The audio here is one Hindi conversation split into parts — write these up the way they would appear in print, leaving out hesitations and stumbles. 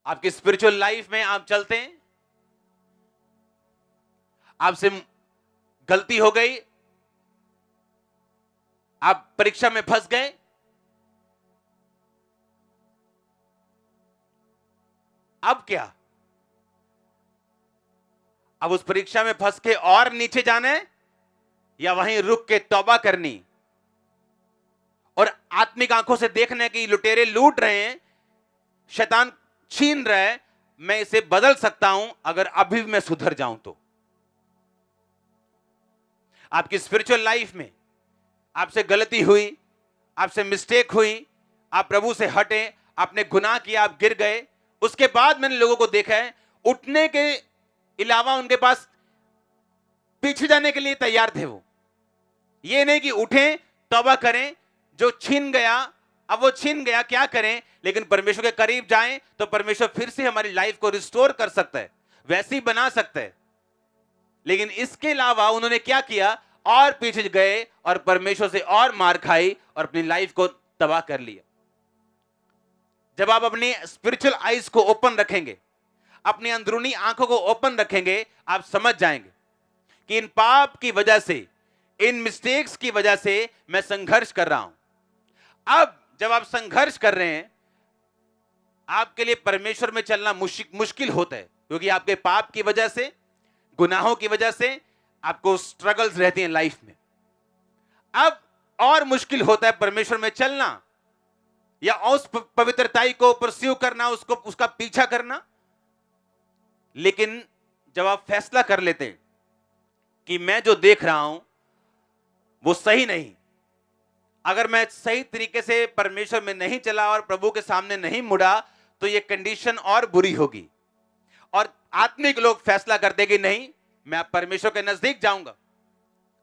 आपकी स्पिरिचुअल लाइफ में आप चलते हैं, आपसे गलती हो गई, आप परीक्षा में फंस गए, अब क्या? अब उस परीक्षा में फंस के और नीचे जाना है या वहीं रुक के तौबा करनी और आत्मिक आंखों से देखने की लुटेरे लूट रहे हैं, शैतान छीन रहा है, मैं इसे बदल सकता हूं अगर अभी मैं सुधर जाऊं तो। आपकी स्पिरिचुअल लाइफ में आपसे गलती हुई, आपसे मिस्टेक हुई, आप प्रभु से हटे, आपने गुनाह किया, आप गिर गए, उसके बाद मैंने लोगों को देखा है उठने के अलावा उनके पास पीछे जाने के लिए तैयार थे। वो ये नहीं कि उठें तौबा करें, जो छीन गया अब वो छीन गया, क्या करें, लेकिन परमेश्वर के करीब जाएं तो परमेश्वर फिर से हमारी लाइफ को रिस्टोर कर सकता है, वैसी बना सकता है। लेकिन इसके अलावा उन्होंने क्या किया, और पीछे गए और परमेश्वर से और मार खाई और अपनी लाइफ को तबाह कर लिया। जब आप अपनी स्पिरिचुअल आईज को ओपन रखेंगे, अपनी अंदरूनी आंखों को ओपन रखेंगे, आप समझ जाएंगे कि इन पाप की वजह से, इन मिस्टेक्स की वजह से मैं संघर्ष कर रहा हूं। अब जब आप संघर्ष कर रहे हैं, आपके लिए परमेश्वर में चलना मुश्किल होता है, क्योंकि आपके पाप की वजह से, गुनाहों की वजह से आपको स्ट्रगल्स रहती हैं लाइफ में। अब और मुश्किल होता है परमेश्वर में चलना या उस पवित्रताई को परस्यू करना, उसको उसका पीछा करना। लेकिन जब आप फैसला कर लेते हैं कि मैं जो देख रहा हूं वो सही नहीं, अगर मैं सही तरीके से परमेश्वर में नहीं चला और प्रभु के सामने नहीं मुड़ा तो ये कंडीशन और बुरी होगी। और आत्मिक लोग फैसला करते कि नहीं, मैं परमेश्वर के नजदीक जाऊंगा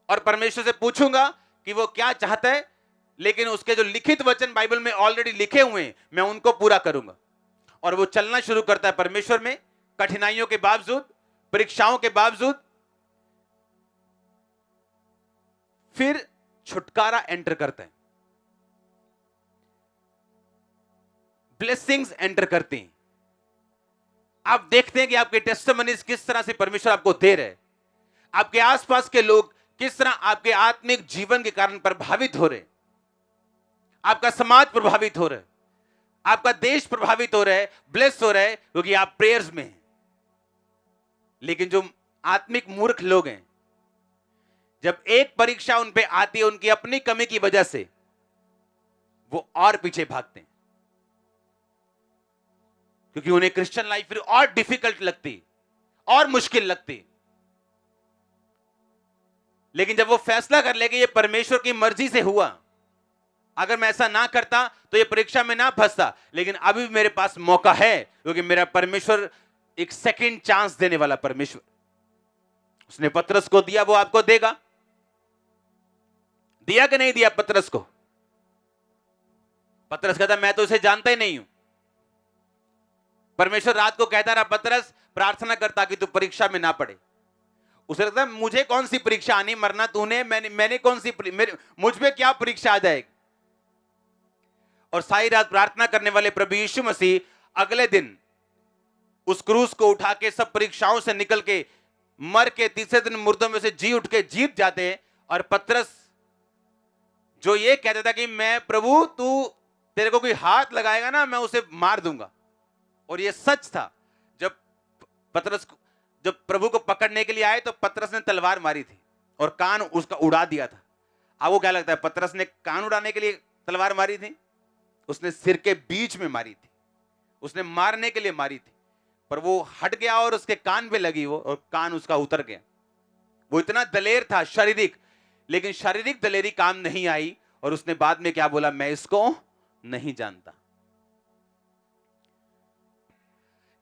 और परमेश्वर से पूछूंगा कि वो क्या चाहता है, लेकिन उसके जो लिखित वचन बाइबल में ऑलरेडी लिखे हुए हैं मैं उनको पूरा करूंगा। और वो चलना शुरू करता है परमेश्वर में, कठिनाइयों के बावजूद, परीक्षाओं के बावजूद, फिर छुटकारा एंटर करते हैं, ब्लेसिंग्स एंटर करते हैं। आप देखते हैं कि आपके टेस्टिमनीज किस तरह से परमेश्वर आपको दे रहे हैं, आपके आसपास के लोग किस तरह आपके आत्मिक जीवन के कारण प्रभावित हो रहे हैं, आपका समाज प्रभावित हो रहा है, आपका देश प्रभावित हो रहा है, ब्लेस हो रहा है, क्योंकि आप प्रेयर्स में हैं। लेकिन जो आत्मिक मूर्ख लोग हैं, जब एक परीक्षा उन पे आती है उनकी अपनी कमी की वजह से, वो और पीछे भागते हैं, क्योंकि उन्हें क्रिश्चियन लाइफ फिर और डिफिकल्ट लगती और मुश्किल लगती। लेकिन जब वो फैसला कर ले कि ये परमेश्वर की मर्जी से हुआ, अगर मैं ऐसा ना करता तो ये परीक्षा में ना फंसता, लेकिन अभी मेरे पास मौका है, क्योंकि मेरा परमेश्वर एक सेकंड चांस देने वाला परमेश्वर। उसने पतरस को दिया, वो आपको देगा। दिया कि नहीं दिया पतरस को? पतरस कहता मैं तो इसे जानता ही नहीं हूं। परमेश्वर रात को कहता रहा, पतरस प्रार्थना कर ताकि तू परीक्षा में ना पड़े। उसे लगता है मुझे कौन सी परीक्षा आनी, मरना तूने, मैंने कौन सी, मुझ में क्या परीक्षा आ जाएगी। और सारी रात प्रार्थना करने वाले प्रभु यीशु मसीह अगले दिन उस क्रूस को उठा के सब परीक्षाओं से निकल के मर के तीसरे दिन मुर्दों में से जी उठ के जीत जाते हैं। और पतरस जो ये कहता था कि मैं प्रभु तू, तेरे को कोई हाथ लगाएगा ना मैं उसे मार दूंगा, और ये सच था। जब प्रभु को पकड़ने के लिए आए तो पतरस ने तलवार मारी थी और कान उसका उड़ा दिया था। आपको क्या लगता है पतरस ने कान उड़ाने के लिए तलवार मारी थी? उसने सिर के बीच में मारी थी, उसने मारने के लिए मारी थी, पर वो हट गया और उसके कान पे लगी वो, और कान उसका उतर गया। वो इतना दलेर था शारीरिक, लेकिन शारीरिक दलेरी काम नहीं आई, और उसने बाद में क्या बोला, मैं इसको नहीं जानता।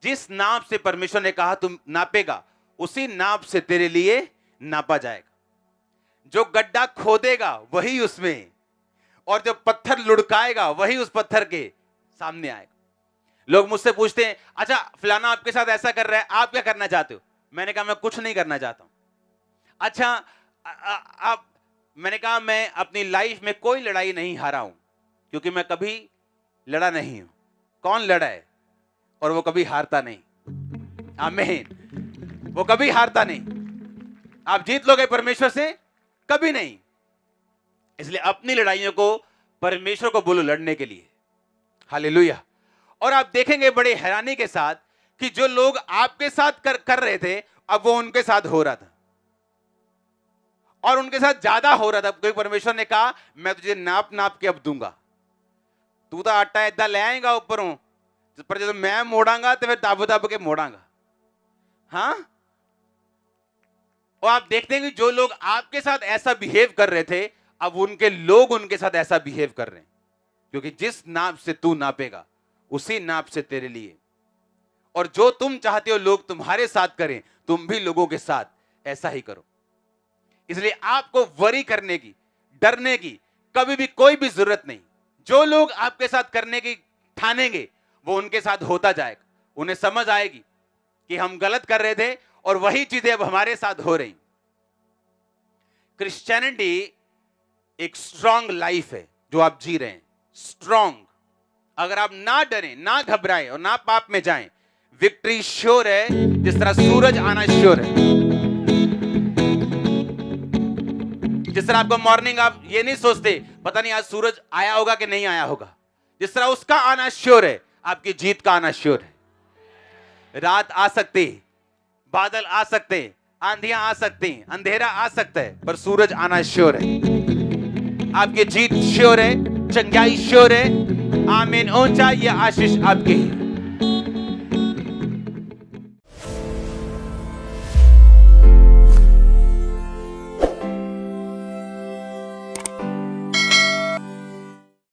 जिस नाप से परमेश्वर ने कहा तुम नापेगा, उसी नाप से तेरे लिए नापा जाएगा। जो गड्ढा खोदेगा वही उसमें, और जो पत्थर लुढ़काएगा वही उस पत्थर के सामने आएगा। लोग मुझसे पूछते हैं, अच्छा फलाना आपके साथ ऐसा कर रहा है, आप क्या करना चाहते हो? मैंने कहा मैं कुछ नहीं करना चाहता हूं। अच्छा आप, मैंने कहा मैं अपनी लाइफ में कोई लड़ाई नहीं हारा हूं, क्योंकि मैं कभी लड़ा नहीं हूं। कौन लड़ा है? और वो कभी हारता नहीं। आमीन। वो कभी हारता नहीं। आप जीत लोगे परमेश्वर से? कभी नहीं। इसलिए अपनी लड़ाइयों को परमेश्वर को बोलो लड़ने के लिए। हालेलुया। और आप देखेंगे बड़े हैरानी के साथ कि जो लोग आपके साथ कर रहे थे, अब वो उनके साथ हो रहा था, और उनके साथ ज्यादा हो रहा था, क्योंकि परमेश्वर ने कहा मैं तुझे नाप नाप के अब दूंगा। तू तो आटा इदा ले आएगा ऊपरों, पर जब मैं मोड़ांगा तो फिर दब दब के मोड़ांगा। हाँ, और आप देखते हैं कि जो लोग आपके साथ ऐसा बिहेव कर रहे थे, अब उनके लोग उनके साथ ऐसा बिहेव कर रहे हैं, क्योंकि जिस नाप से तू नापेगा उसी नाप से तेरे लिए। और जो तुम चाहते हो लोग तुम्हारे साथ करें, तुम भी लोगों के साथ ऐसा ही करो। इसलिए आपको वरी करने की, डरने की कभी भी कोई भी जरूरत नहीं। जो लोग आपके साथ करने की ठानेंगे वो उनके साथ होता जाएगा। उन्हें समझ आएगी कि हम गलत कर रहे थे और वही चीजें अब हमारे साथ हो रही। क्रिश्चियनिटी एक स्ट्रांग लाइफ है जो आप जी रहे हैं, स्ट्रांग। अगर आप ना डरें, ना घबराएं और ना पाप में जाएं, विक्ट्री श्योर है। जिस तरह सूरज आना श्योर है, जिस तरह आपको मॉर्निंग आप ये नहीं सोचते पता नहीं आज सूरज आया होगा कि नहीं आया होगा, जिस तरह उसका आना श्योर है, आपकी जीत का आना श्योर है। रात आ सकती, बादल आ सकते, आंधियां आ सकती, अंधेरा आ सकता है, पर सूरज आना श्योर है। आपकी जीत श्योर है, चंगाई श्योर है। आमीन। ऊंचाई या आशीष आपकी है।